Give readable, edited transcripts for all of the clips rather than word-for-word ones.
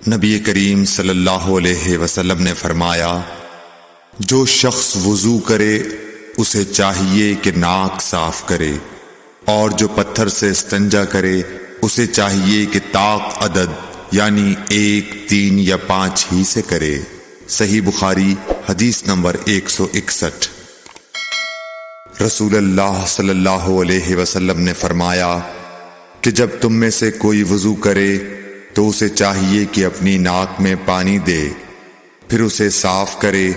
نبی کریم صلی اللہ علیہ وسلم نے فرمایا، جو شخص وضو کرے اسے چاہیے کہ ناک صاف کرے، اور جو پتھر سے استنجا کرے اسے چاہیے کہ طاق عدد یعنی 1، 3 یا 5 ہی سے کرے۔ صحیح بخاری حدیث نمبر 161۔ رسول اللہ صلی اللہ علیہ وسلم نے فرمایا کہ جب تم میں سے کوئی وضو کرے تو اسے چاہیے کہ اپنی ناک میں پانی دے، پھر اسے صاف کرے،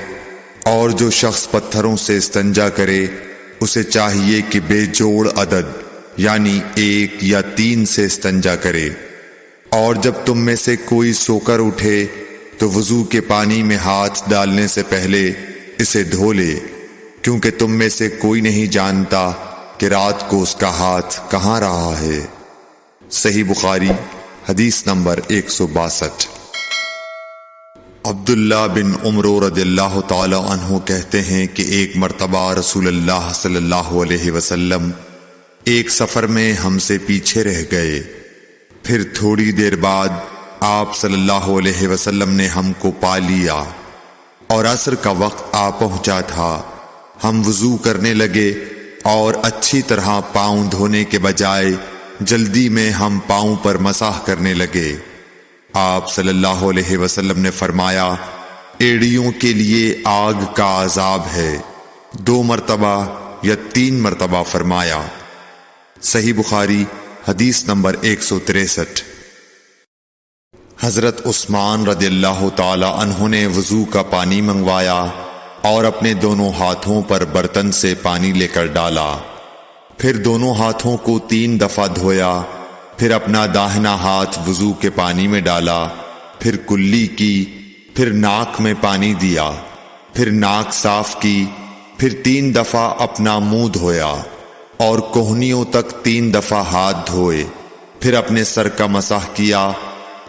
اور جو شخص پتھروں سے استنجا کرے اسے چاہیے کہ بے جوڑ عدد یعنی 1 یا 3 سے استنجا کرے، اور جب تم میں سے کوئی سو کر اٹھے تو وضو کے پانی میں ہاتھ ڈالنے سے پہلے اسے دھو لے، کیونکہ تم میں سے کوئی نہیں جانتا کہ رات کو اس کا ہاتھ کہاں رہا ہے۔ صحیح بخاری حدیث نمبر 162۔ عبداللہ بن عمر رضی اللہ تعالی عنہ کہتے ہیں کہ ایک مرتبہ رسول اللہ صلی اللہ علیہ وسلم ایک سفر میں ہم سے پیچھے رہ گئے، پھر تھوڑی دیر بعد آپ صلی اللہ علیہ وسلم نے ہم کو پا لیا اور عصر کا وقت آ پہنچا تھا۔ ہم وضو کرنے لگے اور اچھی طرح پاؤں دھونے کے بجائے جلدی میں ہم پاؤں پر مسح کرنے لگے۔ آپ صلی اللہ علیہ وسلم نے فرمایا، ایڑیوں کے لیے آگ کا عذاب ہے، 2 مرتبہ یا 3 مرتبہ فرمایا۔ صحیح بخاری حدیث نمبر 163۔ حضرت عثمان رضی اللہ تعالی عنہ نے وضو کا پانی منگوایا اور اپنے دونوں ہاتھوں پر برتن سے پانی لے کر ڈالا، پھر دونوں ہاتھوں کو 3 دفعہ دھویا، پھر اپنا داہنا ہاتھ وضو کے پانی میں ڈالا، پھر کلی کی، پھر ناک میں پانی دیا، پھر ناک صاف کی، پھر 3 دفعہ اپنا منہ دھویا اور کوہنیوں تک 3 دفعہ ہاتھ دھوئے، پھر اپنے سر کا مسح کیا،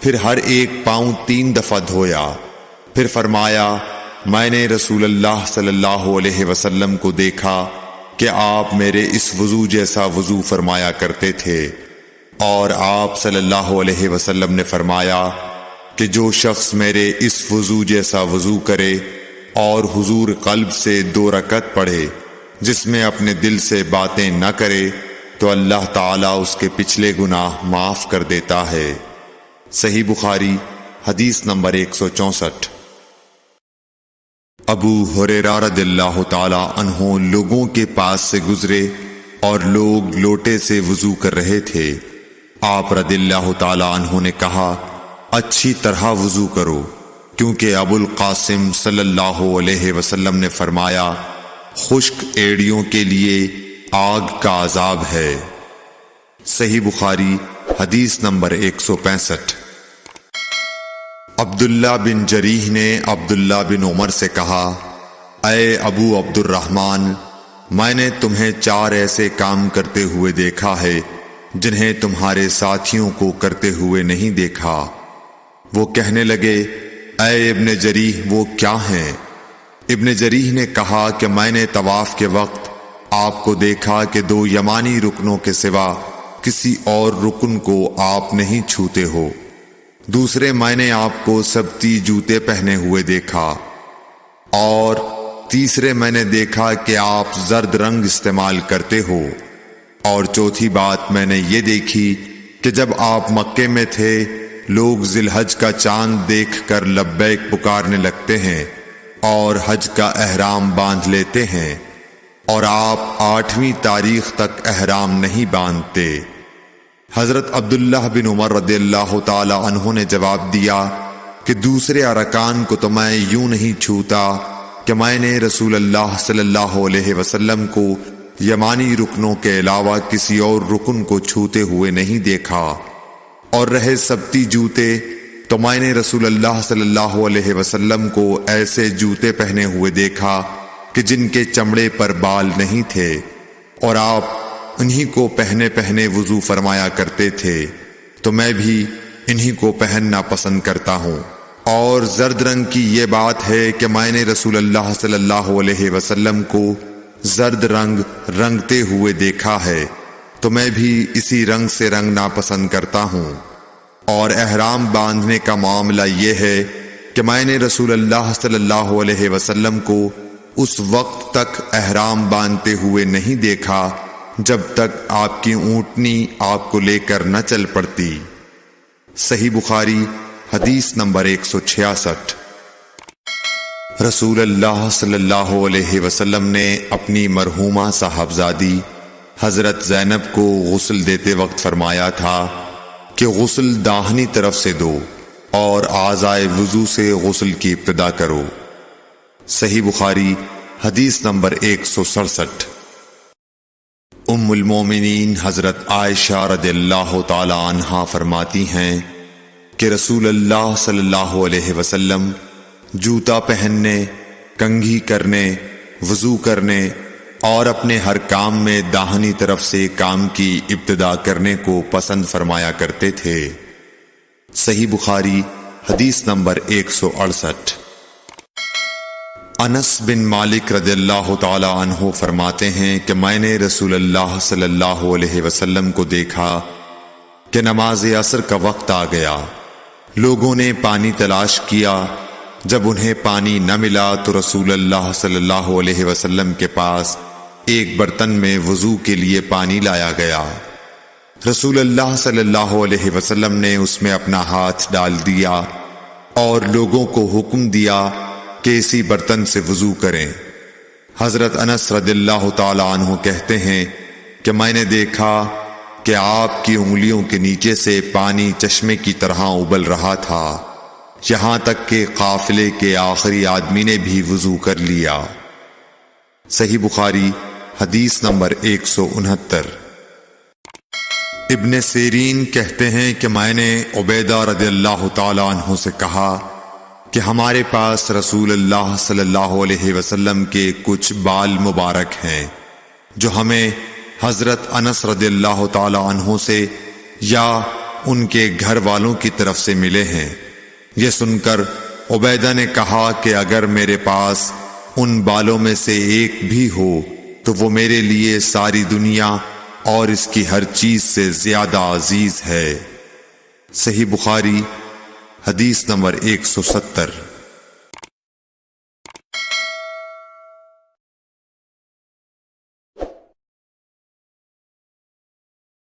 پھر ہر ایک پاؤں 3 دفعہ دھویا، پھر فرمایا، میں نے رسول اللہ صلی اللہ علیہ وسلم کو دیکھا کہ آپ میرے اس وضو جیسا وضو فرمایا کرتے تھے، اور آپ صلی اللہ علیہ وسلم نے فرمایا کہ جو شخص میرے اس وضو جیسا وضو کرے اور حضور قلب سے 2 رکعت پڑھے جس میں اپنے دل سے باتیں نہ کرے تو اللہ تعالیٰ اس کے پچھلے گناہ معاف کر دیتا ہے۔ صحیح بخاری حدیث نمبر 164۔ ابو ہریرہ رضی اللہ تعالی عنہ لوگوں کے پاس سے گزرے اور لوگ لوٹے سے وضو کر رہے تھے۔ آپ رضی اللہ تعالی عنہ نے کہا، اچھی طرح وضو کرو، کیونکہ ابو القاسم صلی اللہ علیہ وسلم نے فرمایا، خشک ایڑیوں کے لیے آگ کا عذاب ہے۔ صحیح بخاری حدیث نمبر 165۔ عبداللہ بن جریح نے عبداللہ بن عمر سے کہا، اے ابو عبد الرحمن، میں نے تمہیں 4 ایسے کام کرتے ہوئے دیکھا ہے جنہیں تمہارے ساتھیوں کو کرتے ہوئے نہیں دیکھا۔ وہ کہنے لگے، اے ابن جریح وہ کیا ہیں؟ ابن جریح نے کہا کہ میں نے طواف کے وقت آپ کو دیکھا کہ 2 یمانی رکنوں کے سوا کسی اور رکن کو آپ نہیں چھوتے ہو، دوسرے میں نے آپ کو سبتی جوتے پہنے ہوئے دیکھا، اور تیسرے میں نے دیکھا کہ آپ زرد رنگ استعمال کرتے ہو، اور چوتھی بات میں نے یہ دیکھی کہ جب آپ مکے میں تھے لوگ ذی الحج کا چاند دیکھ کر لبیک پکارنے لگتے ہیں اور حج کا احرام باندھ لیتے ہیں، اور آپ 8ویں تاریخ تک احرام نہیں باندھتے۔ حضرت عبداللہ بن عمر رضی اللہ تعالی عنہ نے جواب دیا کہ دوسرے ارکان کو تو میں یوں نہیں چھوتا کہ میں نے رسول اللہ صلی اللہ علیہ وسلم کو یمانی رکنوں کے علاوہ کسی اور رکن کو چھوتے ہوئے نہیں دیکھا، اور رہے سبتی جوتے تو میں نے رسول اللہ صلی اللہ علیہ وسلم کو ایسے جوتے پہنے ہوئے دیکھا کہ جن کے چمڑے پر بال نہیں تھے، اور آپ انہی کو پہنے وضو فرمایا کرتے تھے، تو میں بھی انہی کو پہننا پسند کرتا ہوں۔ اور زرد رنگ کی یہ بات ہے کہ میں نے رسول اللہ صلی اللہ علیہ وسلم کو زرد رنگ رنگتے ہوئے دیکھا ہے، تو میں بھی اسی رنگ سے رنگنا پسند کرتا ہوں۔ اور احرام باندھنے کا معاملہ یہ ہے کہ میں نے رسول اللہ صلی اللہ علیہ وسلم کو اس وقت تک احرام باندھتے ہوئے نہیں دیکھا جب تک آپ کی اونٹنی آپ کو لے کر نہ چل پڑتی۔ صحیح بخاری حدیث نمبر 166۔ رسول اللہ صلی اللہ علیہ وسلم نے اپنی مرحومہ صاحبزادی حضرت زینب کو غسل دیتے وقت فرمایا تھا کہ غسل داہنی طرف سے دو اور اعضائے وضو سے غسل کی ابتدا کرو۔ صحیح بخاری حدیث نمبر 167۔ ام المومنین حضرت عائشہ رضی اللہ تعالی عنہا فرماتی ہیں کہ رسول اللہ صلی اللہ علیہ وسلم جوتا پہننے، کنگھی کرنے، وضو کرنے اور اپنے ہر کام میں داہنی طرف سے کام کی ابتدا کرنے کو پسند فرمایا کرتے تھے۔ صحیح بخاری حدیث نمبر 168۔ انس بن مالک رضی اللہ تعالی عنہ فرماتے ہیں کہ میں نے رسول اللہ صلی اللہ علیہ وسلم کو دیکھا کہ نماز عصر کا وقت آ گیا۔ لوگوں نے پانی تلاش کیا، جب انہیں پانی نہ ملا تو رسول اللہ صلی اللہ علیہ وسلم کے پاس ایک برتن میں وضو کے لیے پانی لایا گیا۔ رسول اللہ صلی اللہ علیہ وسلم نے اس میں اپنا ہاتھ ڈال دیا اور لوگوں کو حکم دیا کہ اسی برتن سے وضو کریں۔ حضرت انس رضی اللہ تعالی عنہ کہتے ہیں کہ میں نے دیکھا کہ آپ کی انگلیوں کے نیچے سے پانی چشمے کی طرح ابل رہا تھا، یہاں تک کہ قافلے کے آخری آدمی نے بھی وضو کر لیا۔ صحیح بخاری حدیث نمبر 169۔ ابن سیرین کہتے ہیں کہ میں نے عبیدہ رضی اللہ تعالی عنہ سے کہا کہ ہمارے پاس رسول اللہ صلی اللہ علیہ وسلم کے کچھ بال مبارک ہیں جو ہمیں حضرت انس رضی اللہ تعالی عنہ سے یا ان کے گھر والوں کی طرف سے ملے ہیں۔ یہ سن کر عبیدہ نے کہا کہ اگر میرے پاس ان بالوں میں سے ایک بھی ہو تو وہ میرے لیے ساری دنیا اور اس کی ہر چیز سے زیادہ عزیز ہے۔ صحیح بخاری حدیث نمبر 170۔